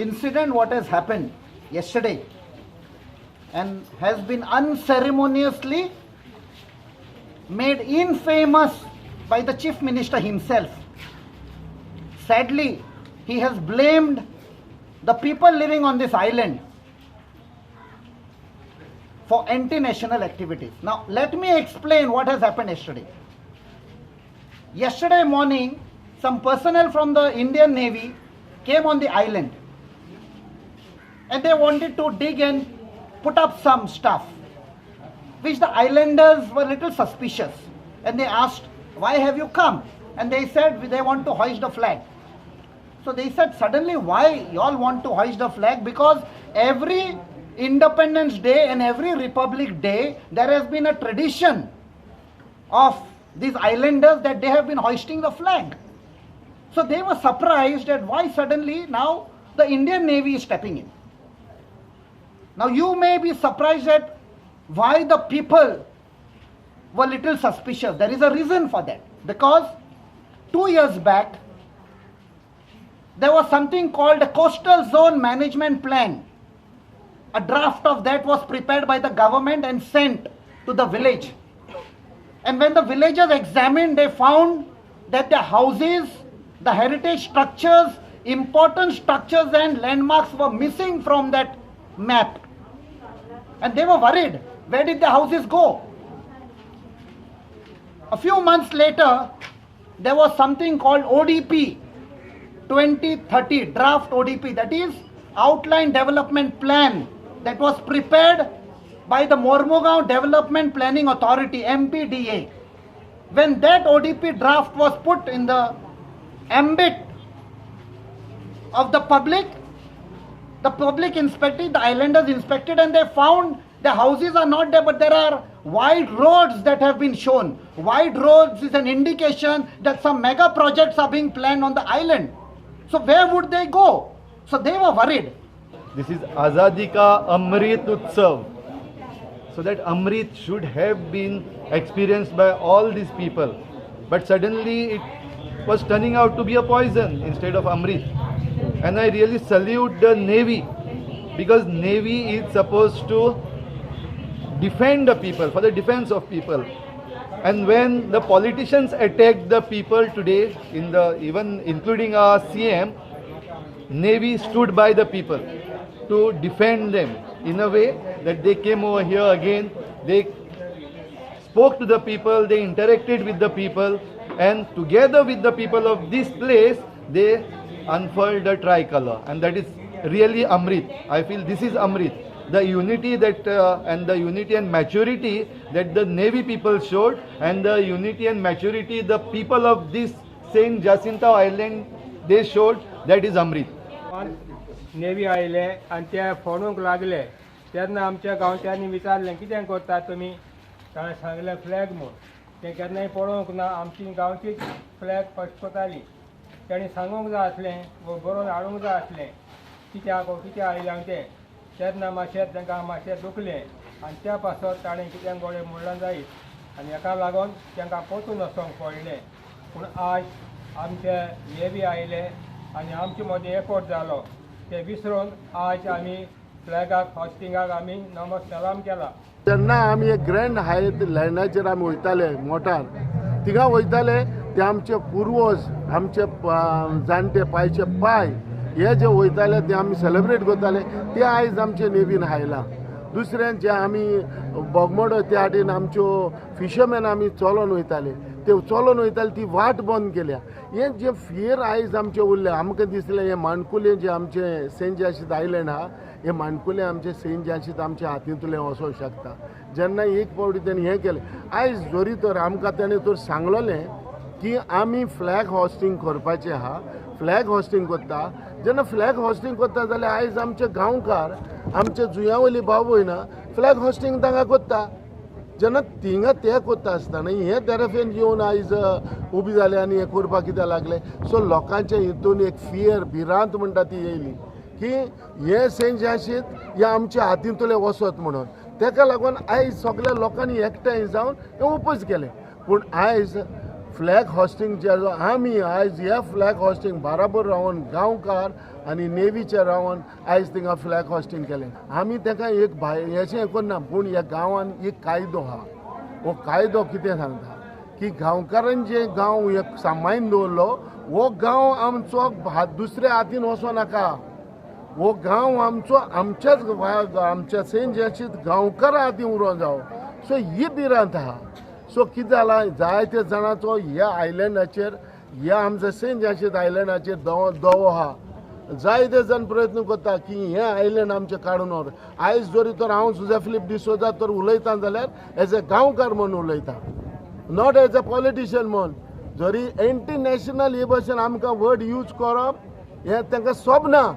incident what has happened yesterday and has been unceremoniously made infamous by the Chief Minister himself. Sadly, he has blamed the people living on this island for anti-national activities. Now, let me explain what has happened yesterday. Yesterday morning, some personnel from the Indian Navy came on the island and they wanted to dig and put up some stuff, which the islanders were a little suspicious. And they asked, why have you come? And they said, they want to hoist the flag. So they said, suddenly, why you all want to hoist the flag? Because every Independence Day and every Republic Day, there has been a tradition of these islanders that they have been hoisting the flag. So they were surprised at why suddenly now the Indian Navy is stepping in. Now you may be surprised at why the people were little suspicious. There is a reason for that. Because 2 years back, there was something called a Coastal Zone Management Plan. A draft of that was prepared by the government and sent to the village. And when the villagers examined, they found that the houses, the heritage structures, important structures and landmarks were missing from that map. And they were worried. Where did the houses go? A few months later, there was something called ODP 2030, draft ODP, that is Outline Development Plan, that was prepared by the Mormugaon Development Planning Authority, MPDA. When that ODP draft was put in the ambit of the public inspected, the islanders inspected, and they found the houses are not there, but there are wide roads that have been shown. Wide roads is an indication that some mega projects are being planned on the island. So where would they go? So they were worried. This is Azadi Ka Amrit Utsav. So that Amrit should have been experienced by all these people. But suddenly it was turning out to be a poison instead of Amrit. And I really salute the Navy, because Navy is supposed to defend the people, for the defense of people. And when the politicians attack the people today, even including our CM, Navy stood by the people to defend them in a way that they came over here again, they spoke to the people, they interacted with the people, and together with the people of this place, they unfurled the tricolor. And that is really Amrit. I feel this is Amrit. The unity that and the unity and maturity that the Navy people showed, and the unity and maturity the people of this Saint Jacinta Island they showed, that is Amrit. Navy आयले आणि ते फोडूंक लागले तेन्ना आमच्या गांवच्यांनी विचारलें कितें करतात तुमी ताणें सांगलें फ्लॅग म्हूण तें केन्नाय पळोवंक ना आमची गांवची फ्लॅग फडफडटाली ताणें सांगूंक जाय आसलें बरोवन हाडूंक जाय आसलें कितें आयलां तें तेन्ना मातशें तांकां मातशें दुखलें आनी त्या पासत ताणें कितें गोडे म्हणलें जायत आनी हेका लागून तांकां परतून वचोंक पडलें पूण आज आमचे नेव्ही आयले आनी आमचे मदें एकवट जालो ते विसरून आज आमी फ्लॅगाक हॉस्टिंगाक आमी सलाम केला. तेन्ना आमी एक ग्रँड हायत लँडाचेर आमी वयताले मोटार थिंगा वयताले ते आमचे पुर्वज आमचे जाणटे पायचे पाय हे जे वयताले ते आमी सेलेब्रेट करताले ते आयज आमचे नेवीन हायला. दुसरें जे आमी बोगमोडो त्या वाटेन आमच्यो फिशरमॅन आमी चलोन वयताले ते चलोन वयताले ती वाट बंद केल्या. हे जे फियर आयज आमचे उरले आमकां दिसलें हे माणकुलें जे आमचे सेंट जाशीत आयलँड आहा हे माणकुलें आमचे सेंट जाशीत आमच्या हातींतलें वचोंक शकता. जेन्ना एक फावटी तेणें हें केलें आयज जोरी तर आमकां तेणें तर सांगलोलें की आमी फ्लॅग हॉस्टिंग करपाचें आहा. फ्लॅग हॉस्टिंग करता जेन्ना फ्लॅग हॉस्टिंग करता जाल्यार आयज आमचे गांवकार आमचे जुंयावयली भाव भयणां फ्लॅग हॉस्टिंग तांकां करता. जेन्ना थिंगा ते करता आसतना हे तेरेफेन येवन आयज उबी जाले आनी हें करपाक कित्याक लागले. सो लोकांच्या हितून एक फियर भिरांत म्हणटा ती येयली की हे सेंट जाशीत हे आमच्या हातींतले वसत म्हणून. ताका लागून आयज सगळ्या लोकांनी एकठांय जावन हें ओपोज केलें. पूण आयज फ्लॅग हॉस्टिंगचे जो आमी आयज ह्या फ्लॅग हॉस्टिंग बराबर रावन गांवकार आनी नेवीचे रावन आयज थिंगा फ्लॅग हॉस्टिंग केलें आमी ताका एक हेचें करना पूण ह्या गांवान एक कायदो आहा हो कायदो कितें सांगता की गांवकारान जे गांव एक सांबाळून दवरलो हो गांव आमचो दुसऱ्या हातीन वचो नाका हो गांव आमचो आमच्या सेंट गांवकारा हातीन उरो जावो सो ही भिरांत आहा सो कितें जाला जायते जाणांचो ह्या आयलँडाचेर ह्या आमच्या सेंट जॉर्ज आयलँडाचेर दवो आहा जायते जण प्रयत्न करता की हे आयलँड आमचे काडून व्हर आयज जरी तर हांव सुजा फिलीप डिसोजा तर उलयता जाल्यार एज अ गांवकार म्हणून उलयता नॉट एज अ पॉलिटिशियन म्हणून जरी इंटरनॅशनल हे भशेन आमकां वर्ड यूज करप हें तांकां सोबना